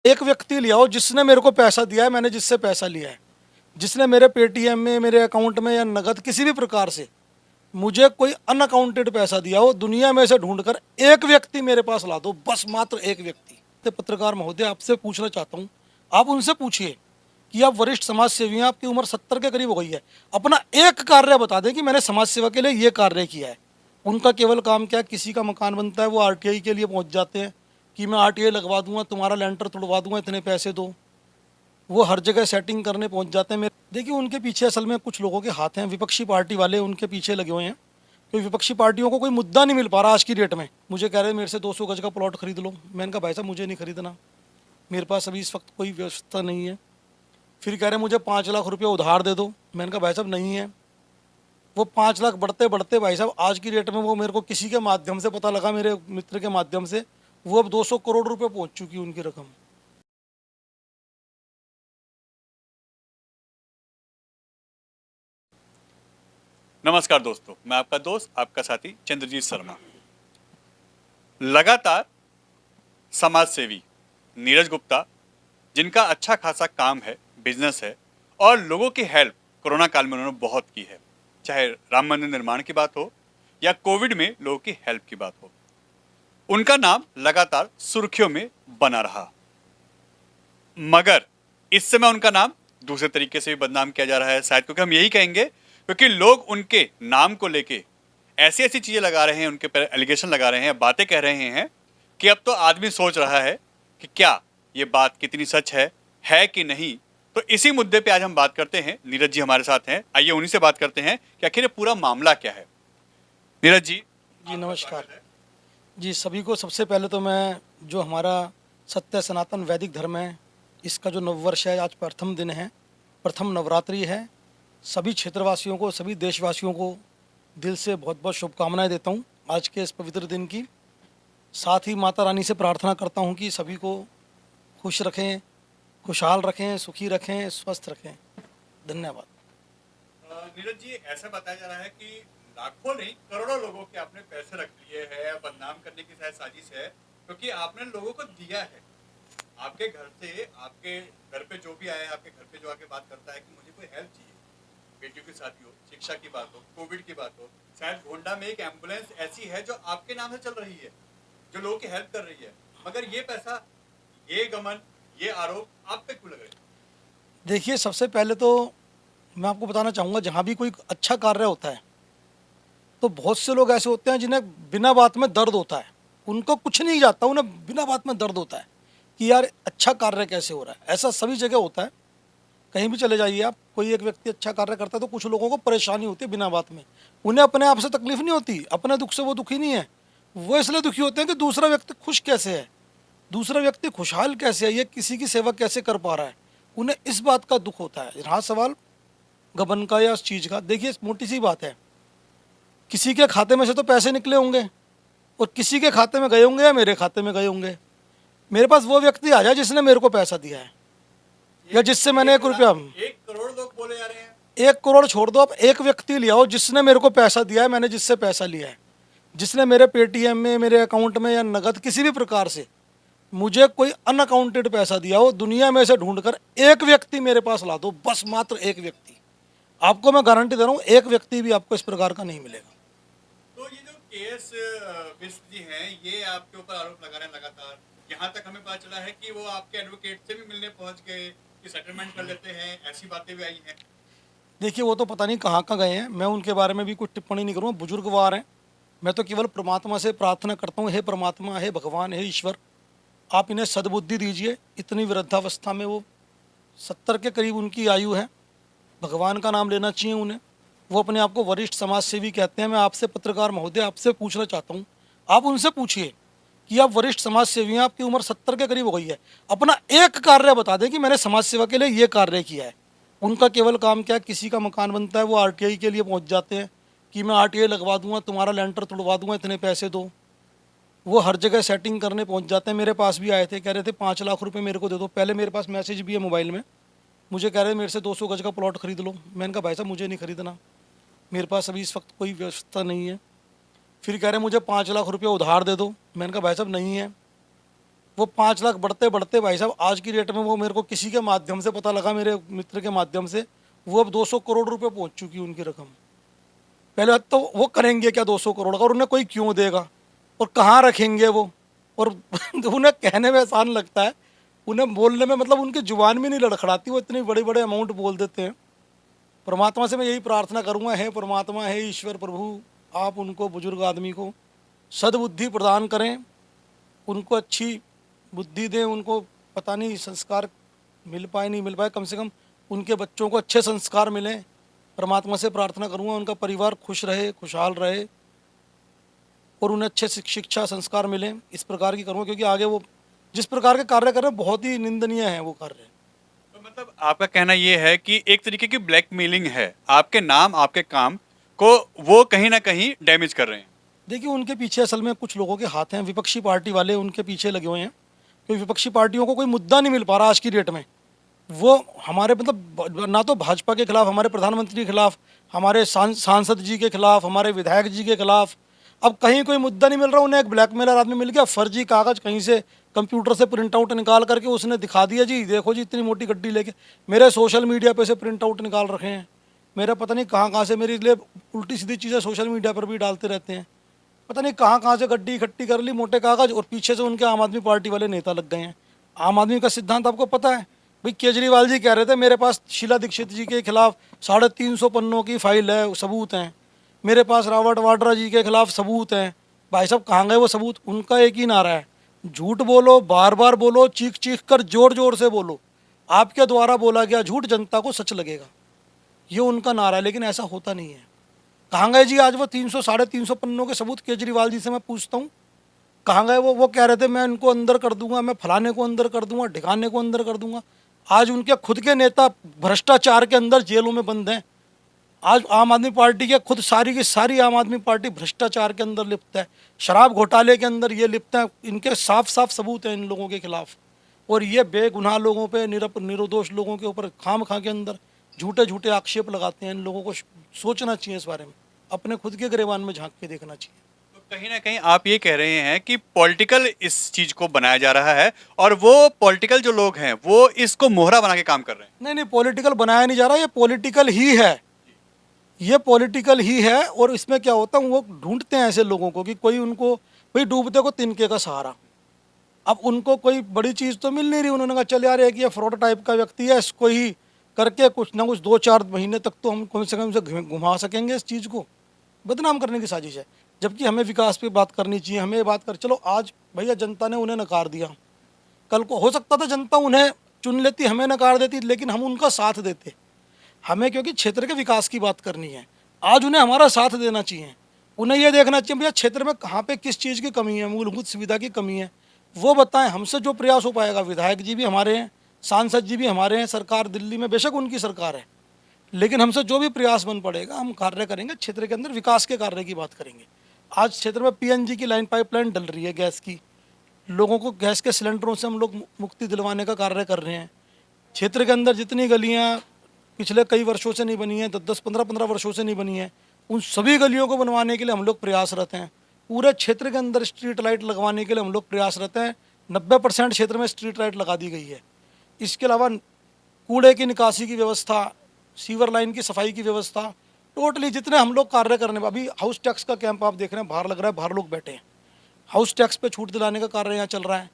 एक व्यक्ति ले आओ जिसने मेरे को पैसा दिया है, मैंने जिससे पैसा लिया है, जिसने मेरे पेटीएम में, मेरे अकाउंट में या नगद किसी भी प्रकार से मुझे कोई अनअकाउंटेड पैसा दिया हो, दुनिया में से ढूंढकर एक व्यक्ति मेरे पास ला दो, बस मात्र एक व्यक्ति। तो पत्रकार महोदय, आपसे पूछना चाहता हूँ, आप उनसे पूछिए कि आप वरिष्ठ समाज सेवी हैं, आपकी उम्र 70 के करीब हो गई है, अपना एक कार्य बता दें कि मैंने समाज सेवा के लिए ये कार्य किया है। उनका केवल काम क्या है, किसी का मकान बनता है वो आरटीआई के लिए पहुंच जाते हैं कि मैं आरटीआई लगवा दूंगा, तुम्हारा लेंटर तुड़वा दूंगा, इतने पैसे दो। वो हर जगह सेटिंग करने पहुंच जाते हैं। देखिए, उनके पीछे असल में कुछ लोगों के हाथ हैं, विपक्षी पार्टी वाले उनके पीछे लगे हुए हैं, क्योंकि विपक्षी पार्टियों को कोई मुद्दा नहीं मिल पा रहा आज की डेट में। मुझे कह रहे हैं मेरे से 200 गज का प्लॉट खरीद लो। मैंने कहा भाई साहब मुझे नहीं खरीदना, मेरे पास अभी इस वक्त कोई व्यवस्था नहीं है। फिर कह रहे हैं मुझे 5 लाख रुपये उधार दे दो। मैंने कहा भाई साहब नहीं है। वो 5 लाख बढ़ते बढ़ते भाई साहब आज की डेट में, वो मेरे को किसी के माध्यम से पता लगा, मेरे मित्र के माध्यम से, वो अब 200 करोड़ रुपये पहुँच चुकी है उनकी रकम। नमस्कार दोस्तों, मैं आपका दोस्त, आपका साथी चंद्रजीत शर्मा। लगातार समाज सेवी नीरज गुप्ता, जिनका अच्छा खासा काम है, बिजनेस है और लोगों की हेल्प कोरोना काल में उन्होंने बहुत की है, चाहे राम मंदिर निर्माण की बात हो या कोविड में लोगों की हेल्प की बात हो, उनका नाम लगातार सुर्खियों में बना रहा। मगर इस समय उनका नाम दूसरे तरीके से भी बदनाम किया जा रहा है, शायद क्योंकि हम यही कहेंगे, क्योंकि लोग उनके नाम को लेके ऐसी ऐसी चीजें लगा रहे हैं, उनके पर एलिगेशन लगा रहे हैं, बातें कह रहे हैं कि अब तो आदमी सोच रहा है कि क्या ये बात कितनी सच है कि नहीं। तो इसी मुद्दे पे आज हम बात करते हैं। नीरज जी हमारे साथ हैं, आइए उन्हीं से बात करते हैं कि आखिर ये पूरा मामला क्या है। नीरज जी। जी नमस्कार जी, सभी को। सबसे पहले तो मैं, जो हमारा सत्य सनातन वैदिक धर्म है, इसका जो नववर्ष है, आज प्रथम दिन है, प्रथम नवरात्रि है। सभी क्षेत्रवासियों को, सभी देशवासियों को दिल से बहुत बहुत शुभकामनाएं देता हूं आज के इस पवित्र दिन की। साथ ही माता रानी से प्रार्थना करता हूं कि सभी को खुश रखें, खुशहाल रखें, सुखी रखें, स्वस्थ रखें। धन्यवाद। नीरज जी, ऐसा बताया जा रहा है कि लाखों नहीं करोड़ों लोगों के आपने पैसे रख लिए हैं, बदनाम करने की शायद साजिश है, क्योंकि आपने लोगों को दिया है। आपके घर से, आपके घर पे जो भी आया, आपके घर पे जो आके बात करता है कि मुझे कोई हेल्प चाहिए, बेटियों की शादी हो, शिक्षा की बात हो, कोविड की बात हो, शायद गोंडा में एक एम्बुलेंस ऐसी है जो आपके नाम से चल रही है, जो लोगों की हेल्प कर रही है, मगर ये पैसा, ये गमन, ये आरोप आप पे क्यों लग रहे हैं? देखिए, सबसे पहले तो मैं आपको बताना चाहूँगा, जहाँ भी कोई अच्छा कार्य होता है तो बहुत से लोग ऐसे होते हैं जिन्हें बिना बात में दर्द होता है। उनको कुछ नहीं जाता, उन्हें बिना बात में दर्द होता है कि यार अच्छा कार्य कैसे हो रहा है। ऐसा सभी जगह होता है, कहीं भी चले जाइए आप, कोई एक व्यक्ति अच्छा कार्य करता है तो कुछ लोगों को परेशानी होती है बिना बात में। उन्हें अपने आप से तकलीफ नहीं होती, अपने दुख से वो दुखी नहीं है। वो इसलिए दुखी होते हैं कि दूसरा व्यक्ति खुश कैसे है, दूसरा व्यक्ति खुशहाल कैसे है, ये किसी की सेवा कैसे कर पा रहा है, उन्हें इस बात का दुख होता है। रहा सवाल गबन का या उस चीज़ का, देखिए मोटी सी बात है, किसी के खाते में से तो पैसे निकले होंगे और किसी के खाते में गए होंगे या मेरे खाते में गए होंगे। मेरे पास वो व्यक्ति आ जाए जिसने मेरे को पैसा दिया है या जिससे मैंने 1 रुपया, 1 करोड़ लोग बोले जा रहे हैं। 1 करोड़ छोड़ दो, आप एक व्यक्ति ले आओ जिसने मेरे को पैसा दिया है, मैंने जिससे पैसा लिया है, जिसने मेरे पेटीएम में, मेरे अकाउंट में या नगद किसी भी प्रकार से मुझे कोई अनअकाउंटेड पैसा दिया हो, दुनिया में से ढूंढकर एक व्यक्ति मेरे पास ला दो, बस मात्र एक व्यक्ति। आपको मैं गारंटी दे रहा हूँ, एक व्यक्ति भी आपको इस प्रकार का नहीं मिलेगा। तो ये जो केएस बिष्ट जी हैं, ये आपके ऊपर आरोप लगा रहे हैं लगातार। यहाँ तक हमें पता चला है कि वो आपके एडवोकेट से भी मिलने पहुंच गए कि सेटलमेंट कर लेते हैं, ऐसी बातें भी आई हैं। देखिए, वो तो पता नहीं कहाँ कहाँ गए हैं, मैं उनके बारे में भी कुछ टिप्पणी नहीं करूँगा, बुजुर्गवार हैं। मैं तो केवल परमात्मा से प्रार्थना करता हूँ, हे परमात्मा, हे भगवान, हे ईश्वर, आप इन्हें सद्बुद्धि दीजिए। इतनी वृद्धावस्था में, वो 70 के करीब उनकी आयु है, भगवान का नाम लेना चाहिए उन्हें। वो अपने आप को वरिष्ठ समाज सेवी कहते हैं। मैं आपसे पत्रकार महोदय, आपसे पूछना चाहता हूँ, आप उनसे पूछिए कि आप वरिष्ठ समाज सेवी हैं, आपकी उम्र 70 के करीब हो गई है, अपना एक कार्य बता दें कि मैंने समाज सेवा के लिए ये कार्य किया है। उनका केवल काम क्या है, किसी का मकान बनता है वो आरटीआई के लिए पहुंच जाते हैं कि मैं आरटीआई लगवा दूंगा, तुम्हारा लेंटर तुड़वा दूंगा, इतने पैसे दो। वो हर जगह सेटिंग करने पहुंच जाते हैं। मेरे पास भी आए थे, कह रहे थे 5 लाख रुपए मेरे को दे दो। पहले मेरे पास मैसेज भी है मोबाइल में, मुझे कह रहे हैं मेरे से 200 गज का प्लॉट खरीद लो। मैंने कहा भाई साहब मुझे नहीं खरीदना, मेरे पास अभी इस वक्त कोई व्यवस्था नहीं है। फिर कह रहे हैं मुझे 5 लाख रुपये उधार दे दो। मैंने कहा भाई साहब नहीं है। वो 5 लाख बढ़ते बढ़ते भाई साहब आज की डेट में वो मेरे को किसी के माध्यम से पता लगा, मेरे मित्र के माध्यम से, वो अब 200 करोड़ रुपए पहुंच चुकी है उनकी रकम। पहले बात तो वो करेंगे क्या 200 करोड़ का, और उन्हें कोई क्यों देगा और कहाँ रखेंगे वो। और उन्हें कहने में आसान लगता है, उन्हें बोलने में मतलब उनकी जुबान भी नहीं लड़खड़ाती, वो इतने बड़े बड़े अमाउंट बोल देते हैं। परमात्मा से मैं यही प्रार्थना करूँगा, हे परमात्मा, हे ईश्वर प्रभु, आप उनको बुजुर्ग आदमी को सद्बुद्धि प्रदान करें, उनको अच्छी बुद्धि दें, उनको पता नहीं संस्कार मिल पाए नहीं मिल पाए, कम से कम उनके बच्चों को अच्छे संस्कार मिलें। परमात्मा से प्रार्थना करूँगा उनका परिवार खुश रहे, खुशहाल रहे और उन्हें अच्छे शिक्षा संस्कार मिलें, इस प्रकार की करूँगा। क्योंकि आगे वो जिस प्रकार के कार्य कर रहे हैं बहुत ही निंदनीय है वो कार्य। तो मतलब आपका कहना ये है कि एक तरीके की ब्लैकमेलिंग है, आपके नाम आपके काम को वो कहीं ना कहीं डैमेज कर रहे हैं। देखिए उनके पीछे असल में कुछ लोगों के हाथ हैं, विपक्षी पार्टी वाले उनके पीछे लगे हुए हैं, क्योंकि विपक्षी पार्टियों को कोई मुद्दा नहीं मिल पा रहा आज की डेट में। वो हमारे मतलब ना तो भाजपा के खिलाफ, हमारे प्रधानमंत्री के खिलाफ, हमारे सांसद जी के खिलाफ, हमारे विधायक जी के खिलाफ अब कहीं कोई मुद्दा नहीं मिल रहा। उन्हें एक ब्लैकमेलर आदमी मिल गया, फर्जी कागज़ कहीं से कंप्यूटर से प्रिंट आउट निकाल करके उसने दिखा दिया, जी देखो जी इतनी मोटी गड्डी लेके मेरे सोशल मीडिया पे से प्रिंट आउट निकाल रखे हैं, मेरा पता नहीं कहाँ कहाँ से मेरे लिए उल्टी सीधी चीज़ें सोशल मीडिया पर भी डालते रहते हैं, पता नहीं कहाँ कहाँ से गड्डी इकट्ठी कर ली मोटे कागज़, और पीछे से उनके आम आदमी पार्टी वाले नेता लग गए हैं। आम आदमी का सिद्धांत आपको पता है भाई, केजरीवाल जी कह रहे थे मेरे पास शीला दीक्षित जी के खिलाफ 350 पन्नों की फाइल है, सबूत हैं, मेरे पास रॉबर्ट वाड्रा जी के खिलाफ सबूत हैं। भाई साहब कहाँ गए वो सबूत? उनका एक ही नारा है, झूठ बोलो, बार बार बोलो, चीख चीख कर जोर जोर से बोलो, आपके द्वारा बोला गया झूठ जनता को सच लगेगा, ये उनका नारा है। लेकिन ऐसा होता नहीं है। कहाँ गए जी आज वो 300 350 पन्नों के सबूत? केजरीवाल जी से मैं पूछता हूँ कहाँ गए वो कह रहे थे मैं इनको अंदर कर दूंगा, मैं फलाने को अंदर कर दूंगा, ढिकाने को अंदर कर दूंगा। आज उनके खुद के नेता भ्रष्टाचार के अंदर जेलों में बंद हैं। आज आम आदमी पार्टी के खुद सारी की सारी आम आदमी पार्टी भ्रष्टाचार के अंदर लिप्त है, शराब घोटाले के अंदर ये लिप्त है। इनके साफ साफ सबूत हैं इन लोगों के खिलाफ, और ये बेगुनाह लोगों पे, निरोदोष लोगों के ऊपर खाम खा के अंदर झूठे झूठे आक्षेप लगाते हैं। इन लोगों को सोचना चाहिए इस बारे में, अपने खुद के गिरेबान में झांक के देखना चाहिए। तो कहीं ना कहीं आप ये कह रहे हैं कि पॉलिटिकल इस चीज को बनाया जा रहा है और वो पॉलिटिकल जो लोग हैं वो इसको मोहरा बना के काम कर रहे हैं। नहीं नहीं, पॉलिटिकल बनाया नहीं जा रहा, ये पॉलिटिकल ही है, ये पॉलिटिकल ही है। और इसमें क्या होता है, वो ढूंढते हैं ऐसे लोगों को कि कोई उनको, भाई डूबते को तिनके का सहारा। अब उनको कोई बड़ी चीज़ तो मिल नहीं रही, उन्होंने कहा चल यार एक ये फ्रॉड टाइप का व्यक्ति है, इसको ही करके कुछ ना कुछ 2-4 महीने तक तो हम कम से कम से घुमा सकेंगे, इस चीज़ को बदनाम करने की साजिश है। जबकि हमें विकास पे बात करनी चाहिए, हमें बात कर, चलो आज भैया जनता ने उन्हें नकार दिया, कल को हो सकता था जनता उन्हें चुन लेती, हमें नकार देती, लेकिन हम उनका साथ देते। हमें क्योंकि क्षेत्र के विकास की बात करनी है, आज उन्हें हमारा साथ देना चाहिए। उन्हें यह देखना चाहिए भैया क्षेत्र में कहाँ पे किस चीज़ की कमी है, मूलभूत सुविधा की कमी है, वो बताएं। हमसे जो प्रयास हो पाएगा, विधायक जी भी हमारे हैं, सांसद जी भी हमारे हैं, सरकार दिल्ली में बेशक उनकी सरकार है, लेकिन हमसे जो भी प्रयास बन पड़ेगा हम कार्य करेंगे, क्षेत्र के अंदर विकास के कार्य की बात करेंगे। आज क्षेत्र में पीएनजी की लाइन पाइपलाइन डल रही है गैस की, लोगों को गैस के सिलेंडरों से हम लोग मुक्ति दिलवाने का कार्य कर रहे हैं। क्षेत्र के अंदर जितनी गलियाँ पिछले कई वर्षों से नहीं बनी हैं, 10-10, 15-15 वर्षों से नहीं बनी हैं, उन सभी गलियों को बनवाने के लिए हम लोग प्रयासरत हैं। पूरे क्षेत्र के अंदर स्ट्रीट लाइट लगवाने के लिए हम लोग प्रयासरत हैं। 90% क्षेत्र में स्ट्रीट लाइट लगा दी गई है। इसके अलावा कूड़े की निकासी की व्यवस्था, सीवर लाइन की सफाई की व्यवस्था, टोटली जितने हम लोग कार्य करने, अभी हाउस टैक्स का कैंप आप देख रहे हैं, बाहर लग रहा है, बाहर लोग बैठे हैं, हाउस टैक्स पे छूट दिलाने का कार्य यहाँ चल रहा है।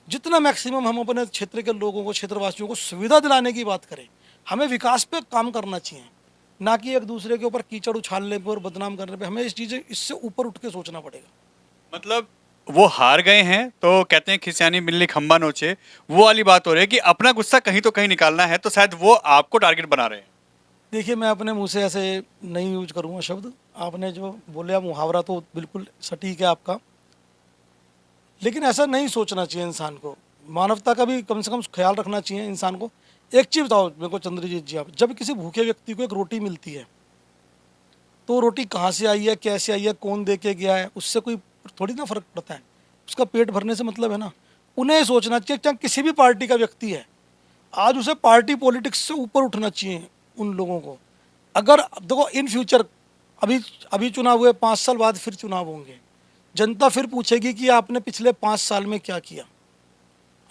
जितना मैक्सिमम हम अपने क्षेत्र के लोगों को, क्षेत्रवासियों को सुविधा दिलाने की बात करें, हमें विकास पे काम करना चाहिए, ना कि एक दूसरे के ऊपर कीचड़ उछालने पर और बदनाम करने पे। हमें इस चीज़ें, इससे ऊपर उठ के सोचना पड़ेगा। मतलब वो हार गए हैं तो कहते हैं खिसियानी बिल्ली खंबा नोचे, वो वाली बात हो रही है कि अपना गुस्सा कहीं तो कहीं निकालना है, तो शायद वो आपको टारगेट बना रहे हैं। देखिए मैं अपने मुंह से ऐसे नहीं यूज करूँगा शब्द, आपने जो बोले मुहावरा तो बिल्कुल सटीक है आपका, लेकिन ऐसा नहीं सोचना चाहिए इंसान को। मानवता का भी कम से कम ख्याल रखना चाहिए इंसान को। एक चीज़ बताओ मेरे को चंद्रजीत जी, आप जब किसी भूखे व्यक्ति को एक रोटी मिलती है तो रोटी कहाँ से आई है, कैसे आई है, कौन दे के गया है, उससे कोई थोड़ी ना फर्क पड़ता है, उसका पेट भरने से मतलब है ना। उन्हें सोचना चाहिए, चाहे किसी भी पार्टी का व्यक्ति है, आज उसे पार्टी पॉलिटिक्स से ऊपर उठना चाहिए उन लोगों को। अगर देखो इन फ्यूचर, अभी चुनाव हुए, 5 साल बाद फिर चुनाव होंगे, जनता फिर पूछेगी कि आपने पिछले 5 साल में क्या किया।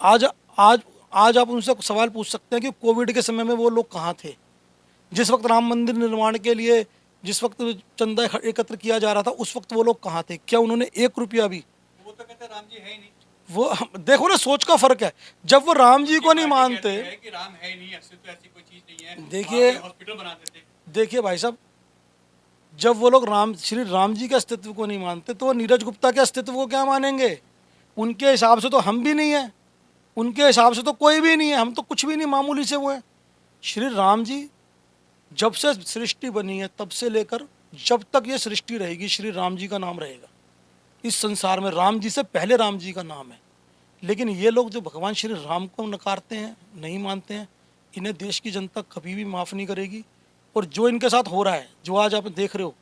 आज आज आज आप उनसे सवाल पूछ सकते हैं कि कोविड के समय में वो लोग कहाँ थे, जिस वक्त राम मंदिर निर्माण के लिए जिस वक्त चंदा एकत्र किया जा रहा था, उस वक्त वो लोग कहाँ थे? क्या उन्होंने 1 रुपया भी? वो तो कहते हैं राम जी है ही नहीं। वो देखो ना, सोच का फर्क है। जब वो राम जी को नहीं पार्टी मानते, कहती है कि राम है ही नहीं, अस्तित्व ऐसी कोई चीज नहीं है। देखिए वहाँ पे हॉस्पिटल बनाते थे। देखिए भाई साहब, जब वो लोग श्री राम जी के अस्तित्व को नहीं मानते, तो वो नीरज गुप्ता के अस्तित्व को क्या मानेंगे? उनके हिसाब से तो हम भी नहीं है, उनके हिसाब से तो कोई भी नहीं है, हम तो कुछ भी नहीं, मामूली से वो है। श्री राम जी जब से सृष्टि बनी है तब से लेकर जब तक ये सृष्टि रहेगी, श्री राम जी का नाम रहेगा इस संसार में। राम जी से पहले राम जी का नाम है। लेकिन ये लोग जो भगवान श्री राम को नकारते हैं, नहीं मानते हैं, इन्हें देश की जनता कभी भी माफ़ नहीं करेगी। और जो इनके साथ हो रहा है, जो आज आप देख रहे हो,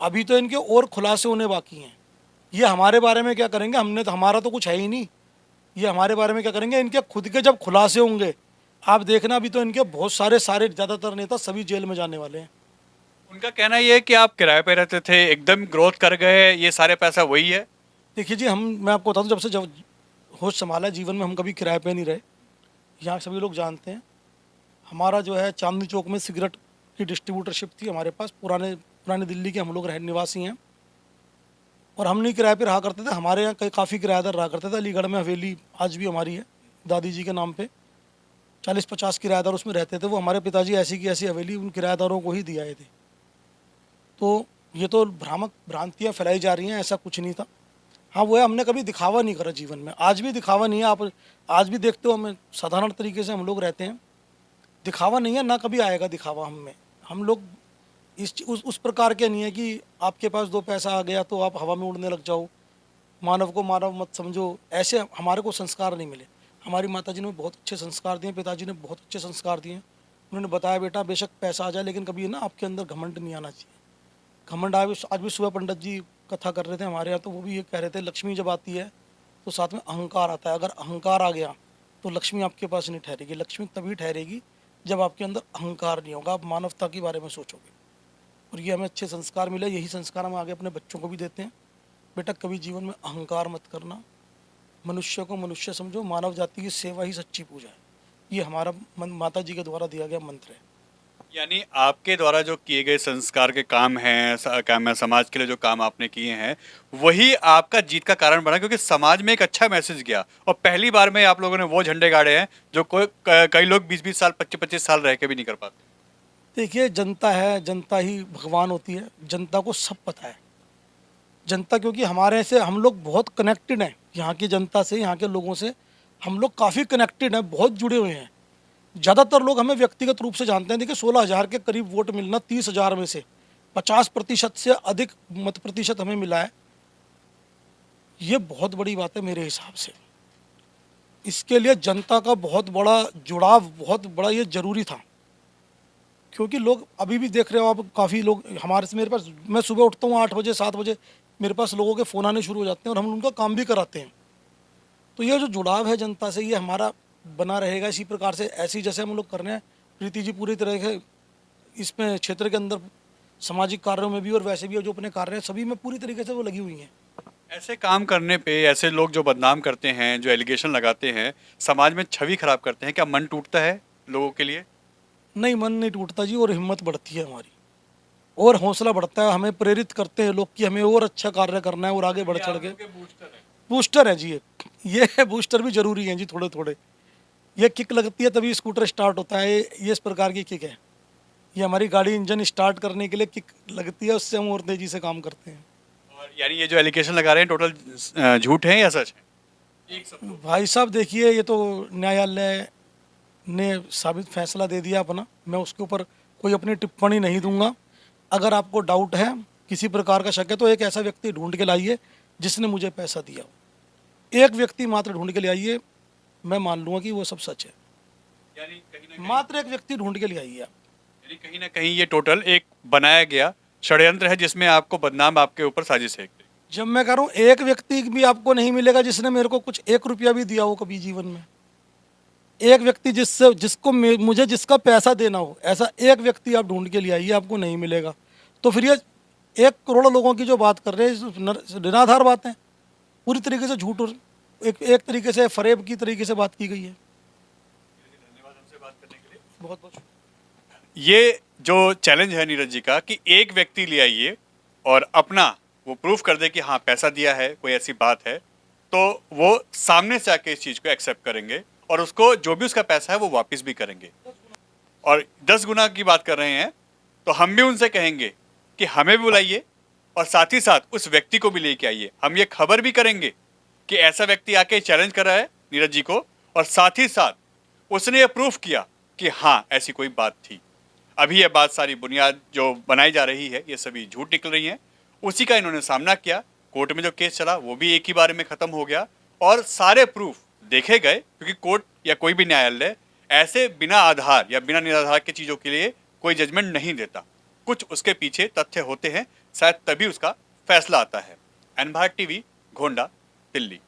अभी तो इनके और खुलासे होने बाकी हैं। ये हमारे बारे में क्या करेंगे? हमने तो, हमारा तो कुछ है ही नहीं, ये हमारे बारे में क्या करेंगे? इनके खुद के जब खुलासे होंगे, आप देखना, अभी तो इनके बहुत सारे ज़्यादातर नेता सभी जेल में जाने वाले हैं। उनका कहना ये है कि आप किराए पे रहते थे, एकदम ग्रोथ कर गए, ये सारे पैसा वही है। देखिए जी, मैं आपको बता दूं, जब होश संभाला जीवन में, हम कभी किराए पे नहीं रहे। यहाँ सभी लोग जानते हैं, हमारा जो है चांदनी चौक में सिगरेट की डिस्ट्रीब्यूटरशिप थी हमारे पास। पुराने दिल्ली के हम लोग निवासी हैं, और हम नहीं किराए पे रहा करते थे। हमारे यहाँ कई काफ़ी किराएदार रहा करते थे। अलीगढ़ में हवेली आज भी हमारी है, दादी जी के नाम पे 40-50 किराएदार उसमें रहते थे। वो हमारे पिताजी ऐसी की ऐसी हवेली उन किराएदारों को ही दिया थे। तो ये तो भ्रामक भ्रांतियाँ फैलाई जा रही हैं, ऐसा कुछ नहीं था। हाँ वो है, हमने कभी दिखावा नहीं करा जीवन में, आज भी दिखावा नहीं है। आप आज भी देखते हो, हमें साधारण तरीके से हम लोग रहते हैं, दिखावा नहीं है, ना कभी आएगा दिखावा हम में। हम लोग उस प्रकार के नहीं है कि आपके पास 2 पैसा आ गया तो आप हवा में उड़ने लग जाओ, मानव को मानव मत समझो, ऐसे हमारे को संस्कार नहीं मिले। हमारी माताजी ने बहुत अच्छे संस्कार दिए, पिताजी ने बहुत अच्छे संस्कार दिए। उन्होंने बताया, बेटा बेशक पैसा आ जाए, लेकिन कभी ना आपके अंदर घमंड नहीं आना चाहिए। घमंड आज भी सुबह पंडित जी कथा कर रहे थे हमारे यहाँ, तो वो भी ये कह रहे थे, लक्ष्मी जब आती है तो साथ में अहंकार आता है। अगर अहंकार आ गया तो लक्ष्मी आपके पास नहीं ठहरेगी। लक्ष्मी तभी ठहरेगी जब आपके अंदर अहंकार नहीं होगा, आप मानवता के बारे में सोचोगे। और ये हमें अच्छे संस्कार मिले, यही संस्कार हम आगे अपने बच्चों को भी देते हैं। बेटा कभी जीवन में अहंकार मत करना, मनुष्य को मनुष्य समझो, मानव जाति की सेवा ही सच्ची पूजा है। ये हमारा माता जी के द्वारा दिया गया मंत्र है। यानी आपके द्वारा जो किए गए संस्कार के काम हैं, काम है, समाज के लिए जो काम आपने किए हैं, वही आपका जीत का कारण बना, क्योंकि समाज में एक अच्छा मैसेज गया। और पहली बार में आप लोगों ने वो झंडे गाड़े हैं जो कई लोग 20-20 साल, 25-25 साल रह के भी नहीं कर पाते। देखिए, जनता है, जनता ही भगवान होती है। जनता को सब पता है। जनता, क्योंकि हमारे से हम लोग बहुत कनेक्टेड हैं, यहाँ की जनता से, यहाँ के लोगों से हम लोग काफ़ी कनेक्टेड हैं, बहुत जुड़े हुए हैं। ज़्यादातर लोग हमें व्यक्तिगत रूप से जानते हैं। देखिए 16,000 के करीब वोट मिलना, 30,000 में से 50% से अधिक मत प्रतिशत हमें मिला है, ये बहुत बड़ी बात है मेरे हिसाब से। इसके लिए जनता का बहुत बड़ा जुड़ाव, बहुत बड़ा ये जरूरी था। क्योंकि लोग अभी भी देख रहे हो आप, काफ़ी लोग हमारे से, मेरे पास, मैं सुबह उठता हूँ 8 बजे 7 बजे, मेरे पास लोगों के फ़ोन आने शुरू हो जाते हैं और हम उनका काम भी कराते हैं। तो ये जो जुड़ाव है जनता से, ये हमारा बना रहेगा इसी प्रकार से। ऐसी जैसे हम लोग कर रहे हैं, प्रीति जी पूरी तरह से इसमें क्षेत्र के अंदर सामाजिक कार्यों में भी, और वैसे भी जो अपने कार्य हैं सभी में पूरी तरीके से वो लगी हुई हैं। ऐसे काम करने पे ऐसे लोग जो बदनाम करते हैं, जो एलिगेशन लगाते हैं, समाज में छवि खराब करते हैं, क्या मन टूटता है लोगों के लिए? नहीं, मन नहीं टूटता जी, और हिम्मत बढ़ती है हमारी, और हौसला बढ़ता है। हमें प्रेरित करते हैं लोग कि हमें और अच्छा कार्य करना है और आगे बढ़ चढ़ के। बूस्टर है जी, ये बूस्टर भी जरूरी है जी, थोड़े थोड़े। ये किक लगती है तभी स्कूटर स्टार्ट होता है, ये इस प्रकार की किक है। ये हमारी गाड़ी इंजन स्टार्ट करने के लिए किक लगती है, उससे हम और तेजी से काम करते हैं। और यानी ये जो एलिगेशन लगा रहे हैं टोटल झूठ है या सच है? भाई साहब देखिए, ये तो न्यायालय ने साबित फैसला दे दिया अपना, मैं उसके ऊपर कोई अपनी टिप्पणी नहीं दूंगा। अगर आपको डाउट है, किसी प्रकार का शक है, तो एक ऐसा व्यक्ति ढूंढ के लाइए जिसने मुझे पैसा दिया हो। एक व्यक्ति मात्र ढूंढ के ले आइए, मैं मान लूँगा कि वो सब सच है। यानी कहीं ना कहीं, मात्र एक व्यक्ति ढूंढ के ले आइए आप। यानी कहीं ना कहीं ये टोटल एक बनाया गया षड्यंत्र है जिसमें आपको बदनाम, आपके ऊपर साजिश है। जब मैं कह रहा हूँ, एक व्यक्ति भी आपको नहीं मिलेगा जिसने मेरे को कुछ 1 रुपया भी दिया हो कभी जीवन में। एक व्यक्ति मुझे जिसका पैसा देना हो, ऐसा एक व्यक्ति आप ढूंढ के ले आइए, आपको नहीं मिलेगा। तो फिर ये 1 करोड़ लोगों की जो बात कर रहे हैं, निराधार बात है, पूरी तरीके से झूठ और एक तरीके से फरेब की तरीके से बात की गई है। धन्यवाद हमसे बात करने के लिए। बहुत बहुत ये जो चैलेंज है नीरज जी का कि एक व्यक्ति ले आइए और अपना वो प्रूफ कर दे कि हाँ पैसा दिया है, कोई ऐसी बात है, तो वो सामने से आके इस चीज़ को एक्सेप्ट करेंगे और उसको जो भी उसका पैसा है वो वापस भी करेंगे। और 10 गुना की बात कर रहे हैं तो हम भी उनसे कहेंगे कि हमें भी बुलाइए और साथ ही साथ उस व्यक्ति को भी लेके आइए। हम ये खबर भी करेंगे कि ऐसा व्यक्ति आके चैलेंज कर रहा है नीरज जी को और साथ ही साथ उसने ये प्रूफ किया कि हाँ ऐसी कोई बात थी। अभी ये बात सारी बुनियाद जो बनाई जा रही है ये सभी झूठ निकल रही हैं। उसी का इन्होंने सामना किया। कोर्ट में जो केस चला वो भी एक ही बारे में खत्म हो गया और सारे प्रूफ देखे गए, क्योंकि कोर्ट या कोई भी न्यायालय ऐसे बिना आधार या बिना निराधार की चीज़ों के लिए कोई जजमेंट नहीं देता। कुछ उसके पीछे तथ्य होते हैं, शायद तभी उसका फैसला आता है। N Bharat TV, Gonda, Delhi.